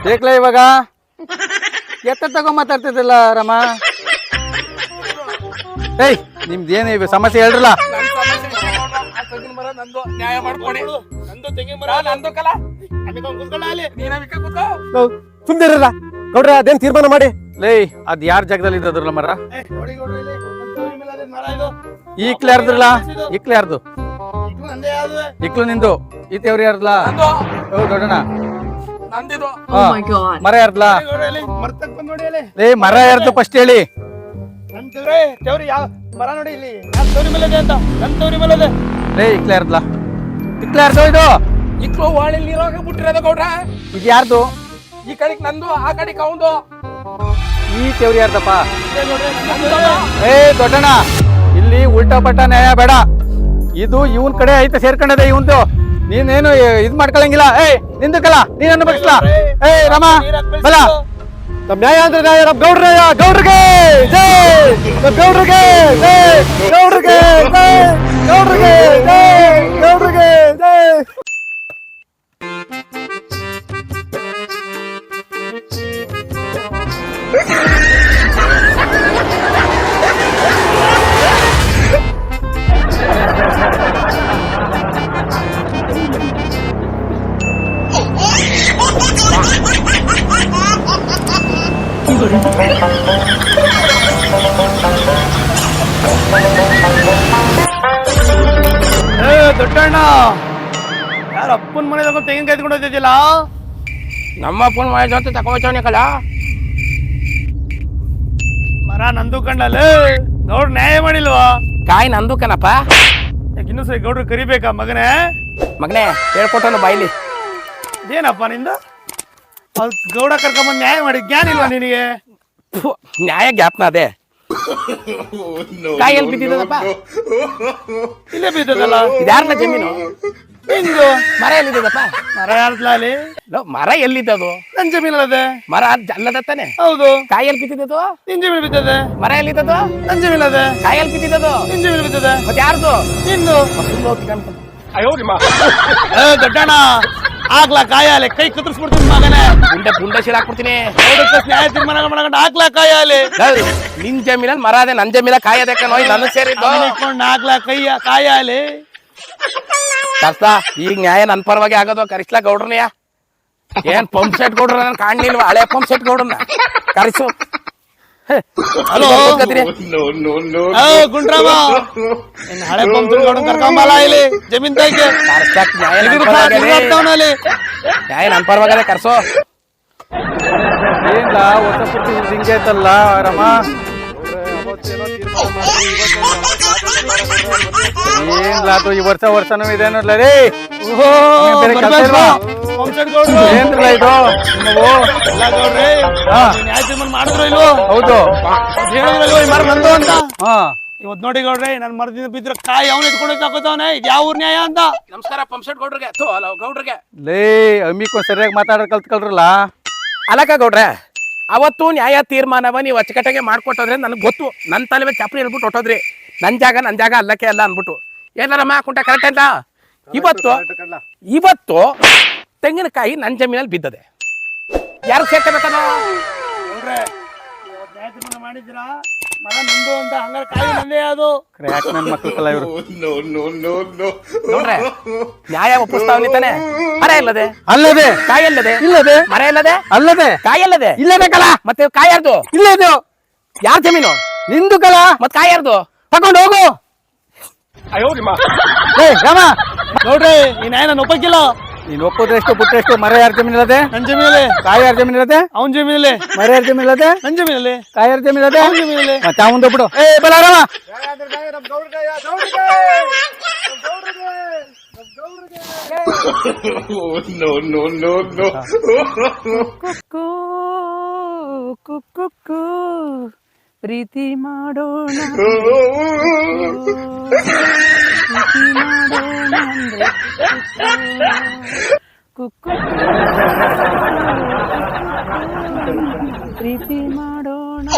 ಬೇಕಲ್ಲ ಇವಾಗ ಎತ್ತ ತಗೋ ಮಾತಾಡ್ತಿದ್ದಿಲ್ಲ ರಾಮ. ಏಯ್ ನಿಮ್ದೇನೇ ಸಮಸ್ಯೆ ಹೇಳ್ರಲ್ಲ. ನನ್ ಸಮಸ್ಯೆ ಇಲ್ಲ ಗೌಡ್ರ. ಆ ತೆಂಗಿನ ಮರ ನಂದು. ನ್ಯಾಯ ಮಾಡ್ಕೊಡಿ. ನಂದು ತೆಂಗಿನ ಮರ ನಂದು ಕಲ. ಕೂತ್ಕೊಳ್ಳ ಅಲ್ಲಿ. ನೀನ ಕೂತ್ಕೋ. ಸುಮ್ನೆ ಇರಲ್ಲ ಗೌಡ್ರ. ಅದೇನ್ ತೀರ್ಮಾನ ಮಾಡಿ. ಲೇ ಅದ್ ಯಾರ ಜಾಗದಲ್ಲಿ ಇದ್ದದ್ರಲ್ಲ ಮರ? ನೋಡಿ ಗೌಡ್ರ ಇಲ್ಲಿ ನನ್ ಮೇಲೆ ಅದೇ ಮರ ಇದು. ಈಕ್ಲೆ ಯಾರ್ದ್ರಲ್ಲ? ಈಕ್ಲೆ ಯಾರ್ದು? ಇದು ನಂದೇ ಯಾವ್ದು? ಇಕ್ಲು ನಿಂದು. ಈತೆಯವ್ರು ಯಾರ್ದಲ್ಲ? ನಂದು. ಓ ದೊಡ್ಡಣ ನಂದಿದು. ಮರ ಯಾರ್ದಲ್ಲ? ಗೌಡ್ರ ಇಲ್ಲಿ ಮರ್ತಕ್ ಬಂದ್ ನೋಡಿ ಅಲ್ಲಿ. ಲೇ ಮರ ಯಾರ್ದು ಫಸ್ಟ್ ಹೇಳಿ. ನನ್ ತವ್ರಿ ಯಾವ ಮರ ನೋಡಿ ಇಲ್ಲಿ. ನನ್ ತವ್ರಿ ಮೇಲೆ ಇದೆ ಅಂತ. ನನ್ ತವ್ರಿ ಮೇಲೆ ಇದೆ. ಲೇ ಇಕ್ಲೆ ಯಾರ್ದಲ್ಲ? ಇಕ್ಲೆ ಯಾರ್ದು ಇದು? ಇಕ್ಳು ವಾಳಿ ನೀರಾಗ ಬಿಟ್ಟಿರೋದು ಗೌಡ್ರ. ಇದು ಯಾರ್ದು? ಈ ಕಡೆಗ್ ನಂದು, ಆ ಕಡೆಗ್ ಅವಂದು. ಈ ತೆವ್ರಿ ಯಾರ್ದಪ್ಪ? ಏ ದೊಡ್ಡಣ ಇಲ್ಲಿ ಉಲ್ಟಾ ಪಟ್ಟ ನ್ಯಾಯ ಬೇಡ. ಇದು ಇವನ್ ಕಡೆ ಐತೆ ಸೇರ್ಕೊಂಡದೆ ಇವಂದು. ನೀನೇನು ಇದ್ ಮಾಡ್ಕೊಳಂಗಿಲ್ಲ. ಏಯ್ ನಿಂದಕ್ಕಲ್ಲ ನೀನ್ ಅನ್ಬೇಕಲ್ಲ. ಏಯ್ ರಾಮ ಬಲ. ನಮ್ ನ್ಯಾಯ ಅಂದ್ರೆ ನ್ಯಾಯ. ನಮ್ ಗೌಡ್ರ ನ್ಯಾಯ. ಗೌಡ್ರಿಗೆ ಜೈ. ನಮ್ ಗೌಡ್ರಿಗೆ ಜೈ. ಗೌಡ್ರಿಗೆ ಜೈ. ಗೌಡ್ರಿಗೆ ಜೈ. ಗೌಡ್ರಿಗೆ ಜೈ. ದೊಡ್ಡಣ್ಣ ಯಾರು ಅಪ್ಪನ ಮನೆ ತಗೊಂಡು ತೆಂಗಿನಕಾಯಿ ಎತ್ಕೊಂಡು ಹೋಗ್ತಿದ್ದಿಲ್ಲ ನಮ್ಮ ಫೋನ್ ಮಾಡಿದ ಅಂತ ತಗೋಚವನೇ ಕಲ ಮರ ನಂದು ಕಂಡಲ್ಲ ಗೌಡ್ರು ನ್ಯಾಯ ಮಾಡಿಲ್ವಾ ಕಾಯಿ ನಂದು ಕಣಪ್ಪ. ಯಾಕೆ ಇನ್ನೂ ಸರಿ ಗೌಡ್ರು ಕರಿಬೇಕಾ ಮಗನೇ ಮಗನೇ ಹೇಳ್ಕೊಟ್ಟನು ಬಾಯ್ಲಿ. ಇದೇನಪ್ಪ ನಿಂದ ಗೌಡ ಕರ್ಕೊಂಬಂದು ನ್ಯಾಯ ಮಾಡಿ ಜ್ಞಾನ ಇಲ್ವಾ ನಿನಗೆ? ಫು, ನ್ಯಾಯ ಗ್ಯಾಪ್ನ ಅದೇ. ಕಾಯಿ ಎಲ್ಲಿ ಬಿದ್ದಿದ್ದಪ್ಪ? ಇಲ್ಲೇ ಬಿದ್ದದಲ್ಲ. ಇದ್ಯಾರನ್ನ ಜಮೀನು? ನಿಂದು ಮರ ಎಲ್ಲಿದ್ದಪ್ಪ? ಮರ ಯಾರ್ದ್ಲಾಲಿ? ಮರ ಎಲ್ಲಿದ್ದದು? ನನ್ ಜಮೀನಲ್ಲದೆ. ಮರ ಅಲ್ಲದ ತಾನೆ? ಹೌದು. ಕಾಯಿ ಎಲ್ಲಿ ಬಿದ್ದಿದ್ದದು? ನಿನ್ ಜಮೀನು ಬಿದ್ದದೆ. ಮರ ಎಲ್ಲಿದ್ದದು? ನನ್ ಜಮೀನಲ್ಲದೆ. ಕಾಯಿ ಎಲ್ಲಿ ಬಿದ್ದಿದ್ದದು? ನಿನ್ ಜಮೀನು ಬಿದ್ದದೆ. ಮತ್ತೆ ಯಾರ್ದು? ನಿಂದು. ದೊಡ್ಡಣ್ಣ ಹಾಕ್ಲಾ ಕಾಯಾಲೆ ಕೈ ಕತ್ತರಿಸ್ಬಿಡ್ತೀನಿ ಮಗನೇ. ಗುಂಡ ಶೀಲ ಹಾಕ್ಬಿಡ್ತೀನಿ. ನ್ಯಾಯ ತೀರ್ಮಾನ ಮಾಡ್ಕೊಂಡು ಹಾಕ್ಲಾ ಕಾಯಾಲೆ. ನಿನ್ ಜಮೀನಲ್ಲಿ ಮರ ಅದೇ, ನನ್ ಜಮೀನ ಕಾಯಿ ಅದಕ್ಕೆ ನೋಡಿ ನನಗ್ ಸೇರಿದ್ದು. ಹಾಕ್ಲಾ ಕಾಯಾಲೆ. ಕಷ್ಟ ಈಗ ನ್ಯಾಯ ನನ್ ಪರವಾಗಿ ಆಗೋದು. ಕರಿಸ್ಲಾ ಗೌಡ್ರನೆಯ? ಏನ್ ಪಂಪ್ ಸೆಟ್ ಗೌಡ್ರ ನನ್ ಕಾಣ್ಲಿಲ್ವಾ? ಹಳೆ ಪಂಪ್ ಸೆಟ್ ಗೌಡ್ರನ್ನ ಕರಿಸು. ಹಲೋ ಗುಂಡ್ರಾಮ, ಹಳೆ ಪಂಪ್ ಕರ್ಕೊಂಬಲ್ಲ ಇಲ್ಲಿ ಜಮೀನ್ ತಾಯಿಗೆ. ನ್ಯಾಯ ನನ್ ಪರವಾಗದೆ ಕರ್ಸೋ. ಏನ್ಲ ಹೊಸ ಪೂರ್ತಿ ಹಿಂಗೆ ಐತಲ್ಲ ರಮ. ಏನ್ಲ ಅದು ಈ ವರ್ಷನೂ ಇದೇನಲ್ಲ ರೀ. ಏನ್ರಲ್ಲ ಇದು ನ್ಯಾಯ ತೀರ್ಮಾನ ಮಾಡಿದ್ರು ಇಲ್ವೋ? ಹೌದು ಹೇಳಿದ್ರಲ್ವ ಈ ಮರ ನಂದು ಅಂತ. ಹಾ ಇವತ್ ನೋಡಿ ಗೌಡ್ರೆ ನನ್ ಮರದಿಂದ ಬಿದ್ರ ಕಾಯಿ ಅವನು ಎತ್ಕೊಂಡು ಹಾಕೋತಾವನೆ. ಇದು ಯಾವ ಊರ್ ನ್ಯಾಯ ಅಂತ? ನಮಸ್ಕಾರ ಪಂಪ್ ಸೆಟ್ ಗೌಡ್ರಿಗೆ. ಗೌಡ್ರಿಗೆ ಲೇ ಅಮ್ಮಿಕೊ ಸರಿಯಾಗಿ ಮಾತಾಡೋ ಕಲ್ತ್ಕೊಳ್ರಲ್ಲ. ಅಲಕ ಗೌಡ್ರೆ, ಅವತ್ತು ನ್ಯಾಯ ತೀರ್ಮಾನವ ನೀವು ಅಚ್ಚುಕಟ್ಟಾಗೆ ಮಾಡ್ಕೊಟ್ಟೋದ್ರೆ ನನಗೆ ಗೊತ್ತು. ನನ್ನ ತಲೆ ಮೇಲೆ ಚಪ್ಪಲಿ ಹೇಳ್ಬಿಟ್ಟು ಹೊಟ್ಟೋದ್ರಿ. ನನ್ನ ಜಾಗ ಅಲ್ಲಕ್ಕೆ ಅಲ್ಲ ಅನ್ಬಿಟ್ಟು. ಏನಾರಮ್ಮ ಕುಂಟ ಕರೆಕ್ಟ್ ಅಂತ? ಇವತ್ತು ತೆಂಗಿನಕಾಯಿ ನನ್ನ ಜಮೀನಲ್ಲಿ ಬಿದ್ದದೆ. ಯಾರು ಸೇರ್ಕೋಬೇಕಲ್ಲ? ನ್ಯಾಯ ತೀರ್ಮಾನ ಮಾಡಿದ್ರಾ? ಮರ ನಂದು ಅಂತ ಹಂಗಾರೆ ಕಾಯಿ ನಂದೇ ಅದು. ಕ್ರ್ಯಾಕ್ ನನ್ನ ಮಕ್ಕಳಲ್ಲ ಇವರು. ನೋಡ್ರೆ ನ್ಯಾಯ ಒಪ್ಪಿಸ್ತಾವನಿ ತಾನೆ? ಮರ ಇಲ್ಲದೆ ಅಲ್ಲದೆ, ಕಾಯಿ ಅಲ್ಲದೆ, ಇಲ್ಲದೆ, ಮರ ಇಲ್ಲದೆ, ಅಲ್ಲದೆ, ಕಾಯಿ ಅಲ್ಲದೆ ಇಲ್ಲಬೇಕಲ್ಲ. ಮತ್ತೆ ಕಾಯಿ ಯಾರ್ದು? ಇಲ್ಲದು ಯಾರ ಜಮೀನು? ನಿಂದು ಕಲ. ಮತ್ ಕಾಯಿ ಯಾರ್ದು? ತಗೊಂಡು ಹೋಗು. ರಾಮ ನೋಡ್ರಿ ಈ ನ್ಯಾಯ ನಾನು ಒಪ್ಪಕ್ಕಿಲ್ಲ. ನೀನ್ ಒಪ್ಪೋದ್ರೆ ಎಷ್ಟು ಬಿಟ್ರೆ ಎಷ್ಟು. ಮರ ಯಾರ ಜಮೀನಿಲ್ಲದೆ? ನನ್ ಜಮೀನಲ್ಲಿ. ಕಾಯಿ ಯಾರ ಜಮೀನಿಲ್ಲದೆ? ಅವನ್ ಜಮೀನಲ್ಲಿ. ಮರ ಯಾರ ಜಮೀನಿಲ್ಲದೆ? ನನ್ ಜಮೀನಲ್ಲಿ. ಕಾಯಿ ಯಾರ ಜಮೀನಿಲ್ಲದೆ? ಅವನ್ ಜಮೀನಲ್ಲಿ. ಮತ್ತೆ ಅವಂದು ಬಿಡು. ಬಲಾರಾಮ ಪ್ರೀತಿ ಮಾಡೋಣ ಅಂದ್ರೆ ಕುಕ್ಕು ಪ್ರೀತಿ ಮಾಡೋಣ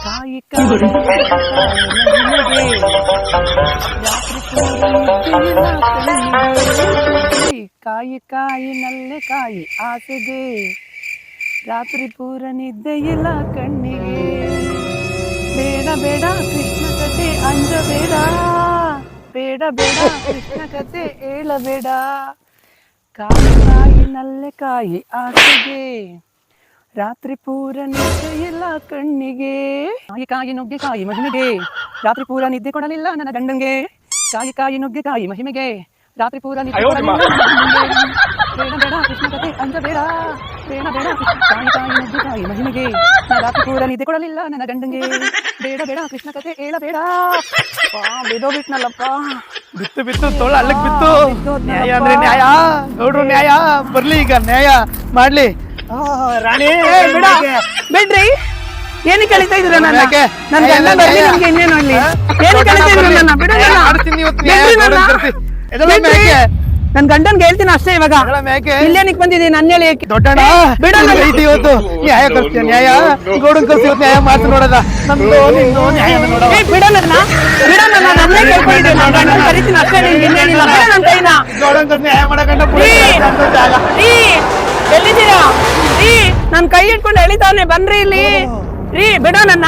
ಕಾಯಿ ಕಾಯಿ ಕಾಯಿ ನಲ್ಲೆ ಕಾಯಿ ಆಸೆಗೆ ರಾತ್ರಿ ಪೂರ ನಿದ್ದೆ ಇಲ್ಲ ಕಣ್ಣಿಗೆ. ಬೇಡ ಬೇಡ ಕೃಷ್ಣ ಕತೆ ಅಂಜಬೇಡ, ಬೇಡ ಬೇಡ ಕೃಷ್ಣ ಕತೆ ಹೇಳಬೇಡ. ಕಾಯಿ ಕಾಯಿ ನಲ್ಲೆ ಕಾಯಿ ಆಸೆಗೆ ರಾತ್ರಿ ಪೂರ ನಿದ್ದೆ ಇಲ್ಲ ಕಣ್ಣಿಗೆ. ಕಾಯಿ ಕಾಯಿ ನುಗ್ಗೆ ಕಾಯಿ ಮಹಿಮೆಗೆ ರಾತ್ರಿ ಪೂರ ನಿದ್ದೆ ಕೊಡಲಿಲ್ಲ ನನ್ನ ಗಂಡಂಗೆ. ಕಾಯಿ ಕಾಯಿ ನುಗ್ಗೆ ಕಾಯಿ ಮಹಿಮೆಗೆ ರಾತ್ರಿ ಪೂರ ನಿದ್ದೆ ಕೊಡಲಿಲ್ಲ ನನ್ನ ಗಂಡಂಗೆ. ಬೇಡ ಬೇಡ ಕೃಷ್ಣ ಕತೆ ಅಂಜಬೇಡ, ಬೇಡ ಬೇಡ ಕಾಯಿ ಕಾಯಿ ನುಗ್ಗೆ ಕಾಯಿ ಮಹಿಮೆಗೆ ರಾತ್ರಿ ಪೂರ ನಿದ್ದೆ ಕೊಡಲಿಲ್ಲ ನನ್ನ ಗಂಡಂಗೆ. ಬೇಡ ಬೇಡ ಕೃಷ್ಣ ಕತೆ ಹೇಳಬೇಡ. ಬಿದ್ದೋಗ್ಬಿಟ್ನಲ್ಲಪ್ಪ. ಬಿತ್ತು ಬಿತ್ತು ತೋಳ ಅಲ್ಲಕ್ ಬಿತ್ತು. ನ್ಯಾಯ ಅಂದ್ರೆ ನ್ಯಾಯ. ಗೌಡ್ರು ನ್ಯಾಯ ಬರ್ಲಿ, ಈಗ ನ್ಯಾಯ ಮಾಡ್ಲಿ. ರಾಣಿ ಬಿಡ್ರಿ, ಏನು ಕಳಿತಾ ಇದ್ರ ನನ್ನ? ಯಾಕೆ? ನನ್ನ ಗಂಡ ಬರ್ಲಿ, ನಿಮ್ಗೆ ಇನ್ನೇನು ಅಲ್ಲಿ? ಏನು ಕಳಿತಾ ಇದ್ರ ನನ್ನ? ಬಿಡು ನನ್ನ. ಆಡ್ತೀನಿ ಇವತ್ತು ಬಿಡ್ರಿ ನ್ಯಾಯ. ನನ್ನ. ಎದಳ ಬಿಡ್ರಿ. ಮೇಕೆ? ನನ್ ಗಂಡನ್ಗೆ ಹೇಳ್ತೀನಿ ಅಷ್ಟೇ ಇವಾಗ. ಎದಳ ಮೇಕೆ? ಇಲ್ಲೇನಿಕ್ ಬಂದಿದ್ದೀನಿ ನನ್ನ ಹೇಳಿ. ದೊಡ್ಡಣ್ಣ ಬಿಡು ನನ್ನ. ಐತಿ ಇವತ್ತು ನ್ಯಾಯ ಕಲ್ಸ್ತೀಯ. ನ್ಯಾಯ ಗೌಡನ್ ಕಲ್ಸಿ ಇವತ್ತು ನ್ಯಾಯ ಮಾಡ್ತು ನೋಡದ. ನಮ್ದು ನಿಂದು ನ್ಯಾಯ ನೋಡ. ಬಿಡ ನನ್ನ, ಬಿಡ ನನ್ನ. ನನ್ನೇ ಕೇಳ್ಕೊಂಡಿದ್ದೀನಿ. ನನ್ನ ಗಂಡನ್ ಕರಿತೀನಿ ಅಷ್ಟೇ, ನಿಮ್ಗೆ ಇನ್ನೇನಿಲ್ಲ. ಬಿಡ ನನ್ನ ಕೈನ. ಗೌಡನ್ ಕಲ್ಸಿ ನ್ಯಾಯ ಮಾಡಕಂಡ ಜಾಗ. ರೀ ಎಲ್ಲಿದ್ದೀರಾ ರೀ? ನನ್ ಕೈ ಇಟ್ಕೊಂಡು ಎಳಿತಾವ್ನೆ, ಬನ್ರಿ ಇಲ್ಲಿ ರೀ. ಬಿಡೋ ನನ್ನ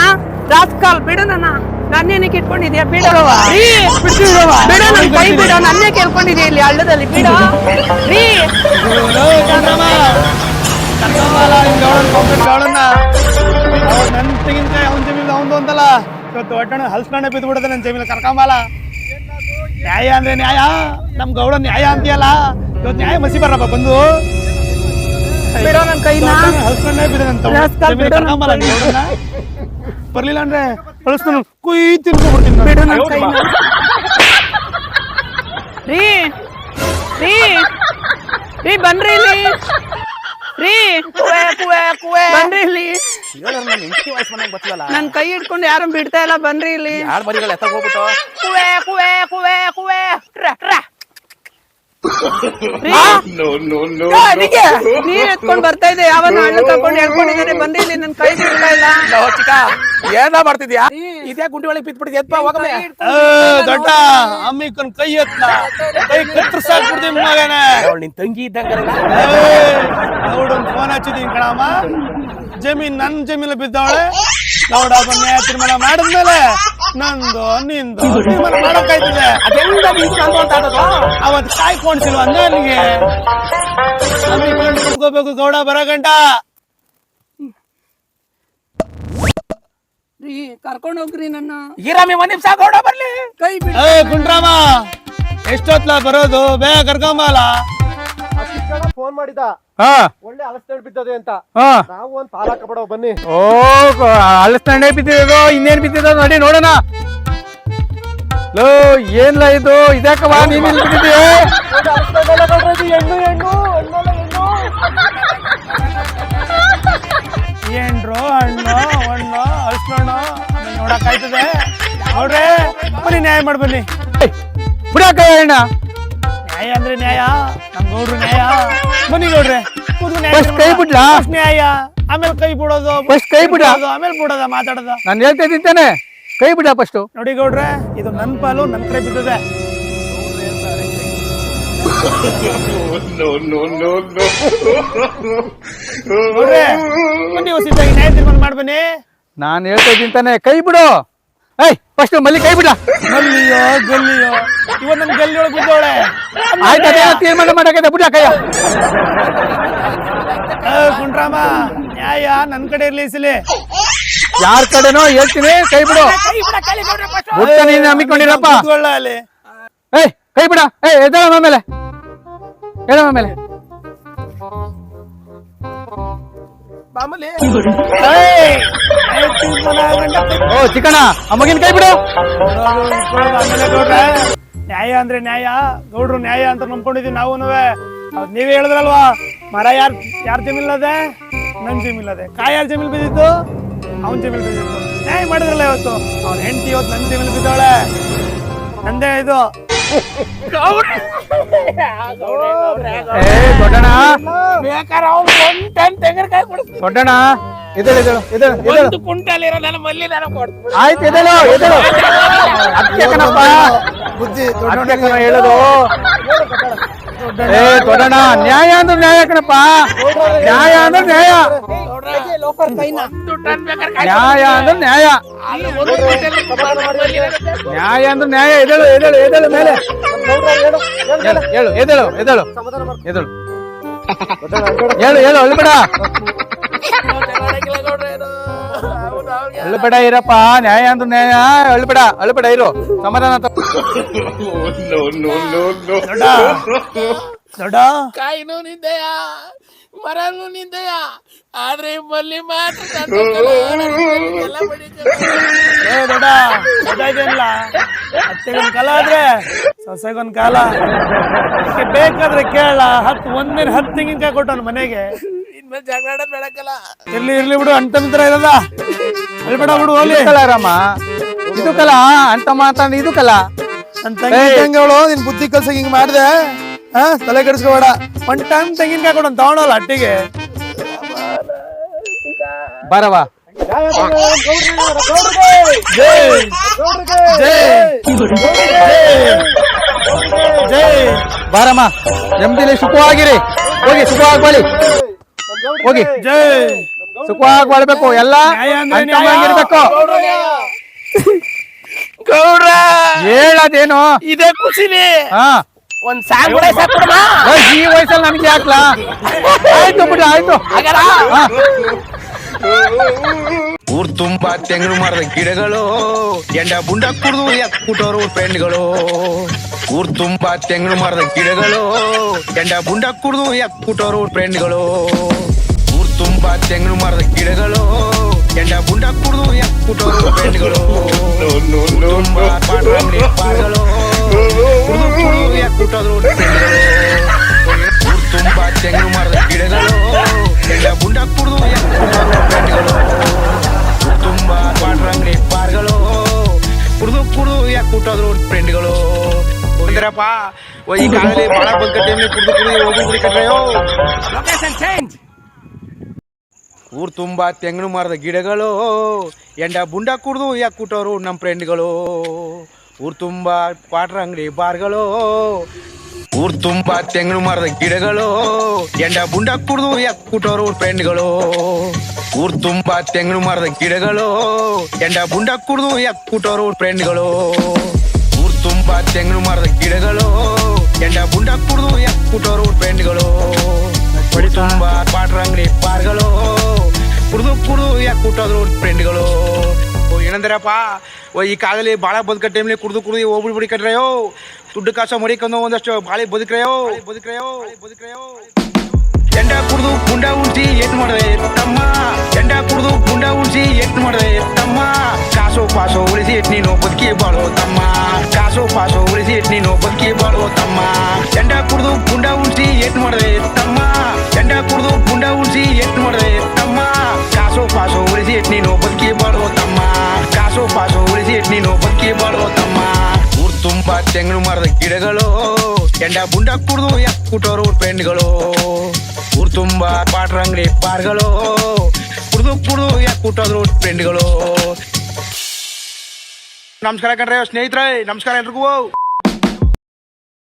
ರಾಸ್ಕಾಲ್, ಬಿಡು ನನ್ನ. ನನ್ನೇನಕ್ಕೆ ಇಟ್ಕೊಂಡಿದ್ಯಾ? ಬಿಡ ರೀ, ಬಿಡ ನನ್ ಕೈ, ಬಿಡ. ನನ್ನೇ ಕೇಳ್ಕೊಂಡಿದ್ಯಾ ಇಲ್ಲಿ ಹಳ್ಳದಲ್ಲಿ? ಬಿಡ ರೀ. ಗೌಡನ್ನ ನನ್ ತೆಗಿನಕಾಯಿ ಅವನ್ ಜಮೀನ್ ಅವಂದು ಅಂತಲ್ಲ. ಇವತ್ತು ಒಟ್ಟಣ ಹಲ್ಸ್ಕೊಂಡೆ ಬಿದ್ದು ಬಿಡದೆ ನನ್ನ ಜಮೀನು ಕರ್ಕೊಂಬಲ್ಲ. ನ್ಯಾಯ ಅಂದ್ರೆ ನ್ಯಾಯ, ನಮ್ ಗೌಡ ನ್ಯಾಯ ಅಂತೀಯಲ್ಲ, ಇವತ್ತು ನ್ಯಾಯ ಮಸಿ ಬರಪ್ಪ ಬಂದು ಬಿಡೋ ನನ್ ಕೈನ. ಹಲ್ಸ್ಕೊಂಡೆ ಬಿದ್ದ ರಾಸ್ಕಲ್ ಬಿಡು ನನ್ ಕರ್ಕೊಂಬಲ್ಲ ಗೌಡನ್ನ. ಬರ್ಲಿಲ್ಲ ಅಂದ್ರೆ ಬಳಸ್ತಾನು ಕುಯ್ ತಿನ್ಕೊಂಡ್ಬಿಡ್ತೀನಿ ನಾನು. ಬಿಡು ನನ್ ಕೈನ. ರೀ ರೀ ರೀ ಬನ್ರಿ ಇಲ್ಲಿ ರೀ ಬನ್ರಿ ಇಲ್ಲಿ. ನನ್ ಕೈ ಹಿಡ್ಕೊಂಡು ಯಾರು ಬಿಡ್ತಾ ಇಲ್ಲ, ಬನ್ರಿ ಇಲ್ಲಿ. ಯಾರು ಮರಿಗಳು ಎತ್ತ ಹೋಗ್ಬಿಟ್ಟು ಕುವೆ ಕುವೆ ಕುವೆ ಕುವೆ ಟ್ರ ಟ್ರ. ರೀ, ನೀರ್ ಎತ್ಕೊಂಡ್ ಬರ್ತಾ ಇದೆ, ಯಾವನ್ನ ಹಣ್ಣು ಕರ್ಕೊಂಡು ಹೇಳ್ಕೊಂಡಿದ್ದಾರೆ, ಬನ್ರಿ ಇಲ್ಲಿ. ನನ್ ಕೈ ಬಿಡ್ತಾ ಇಲ್ಲ. ಚಿಕ್ಕ ಏನ ಮಾಡ್ತಿದ್ಯಾ? ಇದೇ ಗುಂಡಿ ಒಳಗೆ ಬಿದ್ಬಿಟ್ಟಿದ್ಯ, ಎತ್ಪ ಹೋಗಮೆ. ದೊಡ್ಡ ಅಮ್ಮಿಕೊಂಡ್ ಕೈ ಎತ್ತ ಕೈ ಕತ್ತರ್ಸಾಕ್ಬಿಡ್ತೀನಿ ಮಗನೇ. ನಿನ್ ತಂಗಿ ಇದ್ದಂಗ ಗೌಡನ್ ಫೋನ್ ಹಚ್ಚಿದೀನಿ ಕಣಮ್ಮ, ಜಮೀನ್ ನನ್ ಜಮೀನು ಬಿದ್ದವಳೆ. ಗೌಡ ಬನ್ನಿ ತೀರ್ಮಾನ ಮಾಡಿದ್ಮೇಲೆ ನಂದು ನಿಂದು ತೀರ್ಮಾನ ಮಾಡಕ್ಕಾಯ್ತದೆ. ಅವತ್ ಕಾಯ್ಕೊಂಡಿಲ್ವ ನನಗೆ ಕುತ್ಕೋಬೇಕು ಗೌಡ ಬರೋ ಗಂಟ. ರೀ ಕರ್ಕೊಂಡ್ ಹೋಗ್ರಿ ನನ್ನ. ಈರಾಮಿ ಒಂದ್ ನಿಮಿಷ ಗೌಡ ಬರ್ಲಿ. ಕೈ ಬಿಡ. ಗುಂಡ್ರಾಮ ಎಷ್ಟೊತ್ಲ ಬರೋದು, ಬೇಗ ಕರ್ಕೊಂಬಲ್ಲ. ಫೋನ್ ಮಾಡಿದ, ಹಾ ಒಳ್ಳೆ ಅಲಸ್ತೇಳ್ ಬಿದ್ದದೆ ಅಂತ. ಹಾ ನಾವು ಒಂದ್ ಪಾಲಕ ಬಿಡೋ ಬನ್ನಿ. ಓ ಅಳಸ್ತಾಂಡೆ ಬಿದ್ದಿರೋದು, ಇನ್ನೇನ್ ಬಿದ್ದಿರೋದು ನೋಡಿ ನೋಡೋಣ. ಲೋ ಏನ್ಲ ಇದು, ಇದ್ಯಾಕವಾ ನೀನ್ ಇಲ್ಲಿ ಬಿದ್ದಿದ್ದೀ? ಹೆಣ್ಣು ಹೆಣ್ಣು ಏನ್ರು ಹಣ್ಣು ಹಣ್ಣು ಹಳ್ಸ್ಕೊಂಡು ನೋಡಕ್ಕಾಯ್ತದೆ. ನೋಡ್ರೆ ಬನ್ನಿ ನ್ಯಾಯ ಮಾಡಿ ಬನ್ನಿ. ಬಿಡಾಕ ಅಣ್ಣ, ನ್ಯಾಯ ಅಂದ್ರೆ ನ್ಯಾಯ, ನಮ್ ಗೌಡ್ರು ನ್ಯಾಯ. ಬನ್ನಿ ಗೌಡ್ರೆ ಫಸ್ಟ್ ಕೈ ಬಿಡ್ಲಾ? ನ್ಯಾಯ, ಆಮೇಲೆ ಕೈ ಬಿಡೋದು, ಫಸ್ಟ್ ಕೈ ಬಿಡ, ಆಮೇಲೆ ಬಿಡೋದ ಮಾತಾಡೋದ. ನಾನು ಹೇಳ್ತಾ ಇದ್ದಾನೆ, ಕೈ ಬಿಡ ಫಸ್ಟ್. ನೋಡಿ ಗೌಡ್ರೆ, ಇದು ನನ್ ಪಾಲು ನನ್ ಕಡೆ ಬಿದ್ದದೆ. ಗೌಡ್ರೆ ಬನ್ನಿ ಹೊಸಿದ್ದಾಗಿ ನ್ಯಾಯ ತೀರ್ಮಾನ ಮಾಡ್ಬನ್ನಿ. ನಾನು ಹೇಳ್ತಾ ಇದ್ದಾನೆ, ಕೈ ಬಿಡು. ಏಯ್ ಫಸ್ಟ್ ಮಲ್ಲಿ ಕೈ ಬಿಡ. ಗಲ್ಲಿಯೋ ಗಲ್ಲಿಯೋ, ಇವತ್ತು ನನ್ ಗಲ್ಲಿ ಒಳಗೆ ಬಿದ್ದವಳೆ. ಆಯ್ತಾ ತೀರ್ಮಾನ ಮಾಡಕ್ಕೆ ಬಿಡ ಕೈಯ. ಕುಂಟ್ರಾಮ ನ್ಯಾಯ ನನ್ ಕಡೆ ಇರ್ಲಿ ಇಸಲಿ. ಯಾರ ಕಡೆನೋ ಹೇಳ್ತೀನಿ, ಕೈ ಬಿಡು. ಬಿಡ್ತ ನೀನ್ ನಂಬಿಕೊಂಡಿರಪ್ಪ. ಅಲ್ಲಿ ಏಯ್ ಕೈ ಬಿಡ. ಏಯ್ ಎದ್ದೇಳಮ್ಮ ಮೇಲೆ, ಹೇಳಮ್ಮ ಮೇಲೆ. ಮಾಮೂಲಿ ಓ ಚಿಕ್ಕಣ್ಣ, ಆ ಮಗಿನ ಕೈ ಬಿಡು. ನ್ಯಾಯ ಅಂದ್ರೆ ನ್ಯಾಯ, ಗೌಡ್ರು ನ್ಯಾಯ ಅಂತ ನಂಬ್ಕೊಂಡಿದೀವಿ ನಾವುನುವೆ. ನೀವೇ ಹೇಳಿದ್ರಲ್ವಾ, ಮರ ಯಾರ ಜಮೀನದೆ, ನನ್ ಜಮೀನದೆ. ಕಾಯಿ ಯಾರ ಜಮೀನ್ ಬಿದ್ದಿತ್ತು, ಅವನ್ ಜಮೀನ್ ಬಿದ್ದಿತ್ತು. ನ್ಯಾಯ ಮಾಡಿದ್ರಲ್ಲ ಇವತ್ತು. ಅವ್ನ ಹೆಂಡತಿ ಇವತ್ತು ನನ್ ಜಮೀನ್ ಬಿದ್ದವಳೆ, ನಂದೇ ಇದು. ಏ ದೊಡ್ಡಣ್ಣ, ಬೇಕಾದ್ರೆ ಅವ್ನು 1 ಟನ್ ತೆಂಗಿನಕಾಯಿ ಕೊಡಿಸ್ತೀನಿ. ದೊಡ್ಡಣ್ಣ ಎದ್ದೇಳು ಎದ್ದೇಳು ಎದ್ದೇಳು ಎದ್ದೇಳು. 1 ಕ್ವಿಂಟಲ್ ಇರೋ ನನ್ನ ಮಲ್ಲಿ ನಾನು ಕೊಡ್ತೀನಿ. ಆಯ್ತು ಎದ್ದೇಳು ಎದ್ದೇಳು. ಅದಕ್ಕೆ ಕಣಪ್ಪ ಬುದ್ಧಿ ಅದಕ್ಕೆ ಕಣ ಹೇಳೋದು. ಏ ದೊಡ್ಡಣ್ಣ, ನ್ಯಾಯ ಅಂದ್ರೆ ನ್ಯಾಯ ಕಣಪ್ಪ, ನ್ಯಾಯ ಅಂದ್ರೆ ನ್ಯಾಯ, 1 ಟನ್ ಬೇಕಾದ್ರೆ ಕಾಯಿ ನ್ಯಾಯ ಅಂದ್ರೆ ನ್ಯಾಯ, ಆದ್ರೆ 1 ಕ್ವಿಂಟಲ್ ನ್ಯಾಯ ಅಂದ್ರೆ ನ್ಯಾಯ. ಎದ್ದೇಳು ಎದ್ದೇಳು ಎದ್ದೇಳು ಮೇಲೆ. ಹೇಳು ಎದ್ದೇಳು ಎದ್ದೇಳು ಎದ್ದೇಳು ಹೇಳು ಹೇಳು. ಅಳ್ಬೇಡ ಅಳ್ಬೇಡ ಇರಪ್ಪ, ನ್ಯಾಯ ಅಂದ್ರೆ ನ್ಯಾಯ. ಅಳ್ಬೇಡ ಅಳ್ಬೇಡ ಇರು, ಸಮಾಧಾನ ದೊಡ್ಡ ಕಾಯಿನೂ ನಿಂದೆಯ, ಮರನೂ ನಿಂದೆಯ, ಆದ್ರೆ ಈ ಮಲ್ಲಿ ಮಾತ್ರ ಎಲ್ಲ ದೊಡ್ಡ ಗೊತ್ತಾಯ್ತೇನಿಲ್ಲ. ಅತ್ತೆಗೊಂದ್ ಕಾಲ ಆದ್ರೆ ಸೊಸೆಗೊಂದ್ ಕಾಲ. ಅದಕ್ಕೆ ಬೇಕಾದ್ರೆ ಕೇಳ, 10 ತೆಂಗಿನಕಾಯಿ ಕೊಟ್ಟವನು ಮನೆಗೆ. ಇನ್ಮೇಲೆ ಜಗಳ ಆಡೋದ್ ಬೇಡಕ್ಕಲ್ಲ. ಇರ್ಲಿ ಇರ್ಲಿ ಬಿಡು, ಅಂತಮಿತ್ರ ಇರಲ್ಲ. ಅಲ್ಬೇಡ ಬಿಡು ಹೋಗ್ಲಿ. ರಾಮ, ಇದು ಕಲ ಅಂತ ಮಾತಾಡಿ, ಇದು ಕಲ. ನನ್ ತಂಗಿ ಅವಳು ನಿನ್ ಬುದ್ಧಿ ಕಲ್ಸಕ್ ಹಿಂಗ್ ಮಾಡ್ದೆ, ತಲೆ ಕೆಡಿಸ್ಕೋಬೇಡ. 1 ಟನ್ ತೆಂಗಿನಕಾಯಿ ಕೊಡೋನ್ ತಗೊಂಡಲ್ಲ ಅಟ್ಟಿಗೆ. ಬರವಾ ಜೈ ಬಾರಮ್ಮ, ನೆಮ್ಮದಿಲಿ ಸುಖವಾಗಿರಿ. ಹೋಗಿ ಸುಖವಾಗಿ ಬಾಳಿ, ಹೋಗಿ ಜೈ. ಸುಖವಾಗಿ ಬಾಳ್ಬೇಕು. ಎಲ್ಲ ಇರ್ಬೇಕು. ಗೌಡ್ರ ಹೇಳದೇನು ಇದೇ ಖುಷಿನಿ. ಹಾ, ಒಂದ್ ಸಾಂಗ್ ಕೂಡ ಸಾಕ್ಬಿಡಮ್ಮ. ಈ ವಯಸ್ಸಲ್ಲಿ ನಮ್ಗೆ ಹಾಕ್ಲಾ? ಆಯ್ತು ಬಿಡಿ, ಆಯ್ತು. ಹಾಗಾರ ಹಾ. ಊರ್ ತುಂಬಾ ತೆಂಗಿನ ಮರದ ಗಿಡಗಳು ಎಂಡ ಬುಂಡ ಕುಡಿದು ಎಕ್ಕುಟೋರು ಫ್ರೆಂಡ್ಗಳು ಊರ್ ತುಂಬಾ ತೆಂಗಿನ ಮರದ ಗಿಡಗಳು ಎಂಡ ಬುಂಡ ಕುಡಿದು ಎಕ್ಕುಟೋರು ಫ್ರೆಂಡ್ಗಳು ಊರ್ ತುಂಬಾ ತೆಂಗಿನ ಮರದ ಗಿಡಗಳು ಎಂಡ ಬುಂಡ ಕುಡಿದು ಎಕ್ಕುಟೋರು ಫ್ರೆಂಡ್ಗಳು ತುಂಬಾ ಪಾಟ್ರಂಗಡಿ ಪಾರ್ಗಳು ಕುಡಿದು ಕುಡಿದು ಎಕ್ಕುಟೋರು ಫ್ರೆಂಡ್ಗಳು ಊರ್ ತುಂಬಾ ತೆಂಗಿನ ಮರದ ಗಿಡಗಳು ಎಂಡ ಬುಂಡ ಕುಡಿದು ಎಕ್ಕುಟೋರು ಫ್ರೆಂಡ್ಗಳು ತುಂಬಾ ಪಾಟ್ರಂಗಡಿ ಪಾರ್ಗಳು ಕುಡಿದು ಕುಡಿದು ಯಾಕೆ ಕುಟ್ಟೋದ್ರು ಫ್ರೆಂಡ್ಗಳು ಅಂದ್ರಪ್ಪ ಈ ಕಾಲದಲ್ಲಿ ಬಹಳ ಬಂದ ಟೈಮ್ಲಿ ಕುಡಿದು ಕುಡಿದು ಹೋಗಿ ಕುಡಿಕಟ್ರೆಯೋ ಲೊಕೇಶನ್ ಚೇಂಜ್. ಊರ್ ತುಂಬಾ ತೆಂಗಿನ ಮರದ ಗಿಡಗಳು ಎಂಡ ಬುಂಡ ಕುಡಿದು ಯಾಕೆ ಕುಟ್ಟೋರು ನಮ್ಮ ಫ್ರೆಂಡ್ಗಳು ಊರ್ ತುಂಬಾ ಪಾಟ್ರಂಗಡಿ ಬಾರ್ಗಳು ಊರ್ ತುಂಬಾ ತೆಂಗಿನ ಮರದ ಗಿಡಗಳು ಎಂಡ ಬುಂಡ ಕುಡಿದು ಯಾಕೆ ಕುಟ್ಟೋರು ಫ್ರೆಂಡ್ಗಳು ಊರ್ ತುಂಬಾ ತೆಂಗಿನ ಮರದ ಗಿಡಗಳು ಎಂಡ ಬುಂಡ ಕುಡಿದು ಯಾಕೆ ಕುಟ್ಟೋರು ಫ್ರೆಂಡ್ಗಳು ಊರ್ ತುಂಬಾ ತೆಂಗಿನ ಮರದ ಗಿಡಗಳು ಎಂಡ ಬುಂಡ ಕುಡಿದು ಯಾಕೆ ಕುಟ್ಟೋರು ಫ್ರೆಂಡ್ಗಳು ತುಂಬಾ ಪಾಟ್ರಂಗಡಿ ಪಾರ್ಗಳು ಕುಡಿದು ಕುಡಿದು ಯಾಕೆ ಕುಟ್ಟೋದ್ರು ಫ್ರೆಂಡ್ಗಳು ಏನಂದ್ರಪ್ಪ ಈ ಕಾಲದಲ್ಲಿ ಬಾಳ ಬದುಕ ಟೈಮ್ಲಿ ಕುಡಿದು ಕುಡಿದು ಹೋಗ್ಬಿಡ್ಬಿಡಿ ಕಟ್ರೆಯೋ ದುಡ್ಡು ಕಾಸು ಮಡಿಕೊಂಡು ಒಂದಷ್ಟು ಬಾಳಿ ಬದುಕ್ರೆಯೋ ಎಂಡ ಕುಡಿದು ಗುಂಡ ಉಂಟಿ ಎಟ್ ಮಾಡಿದೆ ತಮ್ಮ ಎಂಡ ಕುಡಿದು ಗುಂಡ ಉಂಟಿ ಎಟ್ ಮಾಡಿದೆ ತಮ್ಮ ಕಾಸು ಪಾಸು ಉಳಿಸಿ ಇಟ್ ನೀನು ಬದುಕಿ ಬಾಳೋ ತಮ್ಮ ಕಾಸು ಪಾಸು ಉಳಿಸಿ ಇಟ್ ನೀನು ಬದುಕಿ ಬಾಳೋ ತಮ್ಮ ಎಂಡ ಕುಡಿದು ಗುಂಡ ಉಂಟಿ ಎಟ್ ಮಾಡಿದೆ ತಮ್ಮ ಎಂಡ ಕುಡಿದು ಗುಂಡ ಉಂಟಿ ಎಟ್ ಮಾಡಿದೆ ತಮ್ಮ ಕಾಸು ಪಾಸು ಉಳಿಸಿ ಇಟ್ ನೀನು ಬದುಕಿ ಬಾಳೋ ತಮ್ಮ ಕಾಸು ಪಾಸು ಉಳಿಸಿ ಇಟ್ ನೀನು ಬದುಕಿ ಬಾಳೋ ತಮ್ಮ ಊರ್ ತುಂಬಾ ತೆಂಗಿನ ಮರದ ಗಿಡಗಳು ಎಂಡ ಬುಂಡ ಕುಡಿದು ಯಾಕೆ ಕುಟ್ಟೋರು ಫ್ರೆಂಡ್ಗಳು ಊರ್ ತುಂಬಾ ಪಾಟ್ರಂಗಡಿ ಬಾರ್ಗಳು ಕುಡಿದು ಕುಡಿದು ಯಾಕೆ ಕುಟ್ಟೋದ್ರು ಫ್ರೆಂಡ್ಗಳು ನಮಸ್ಕಾರ ಕಣ್ರೆ ಸ್ನೇಹಿತರೆ ನಮಸ್ಕಾರ ಎಲ್ರಿಗೂ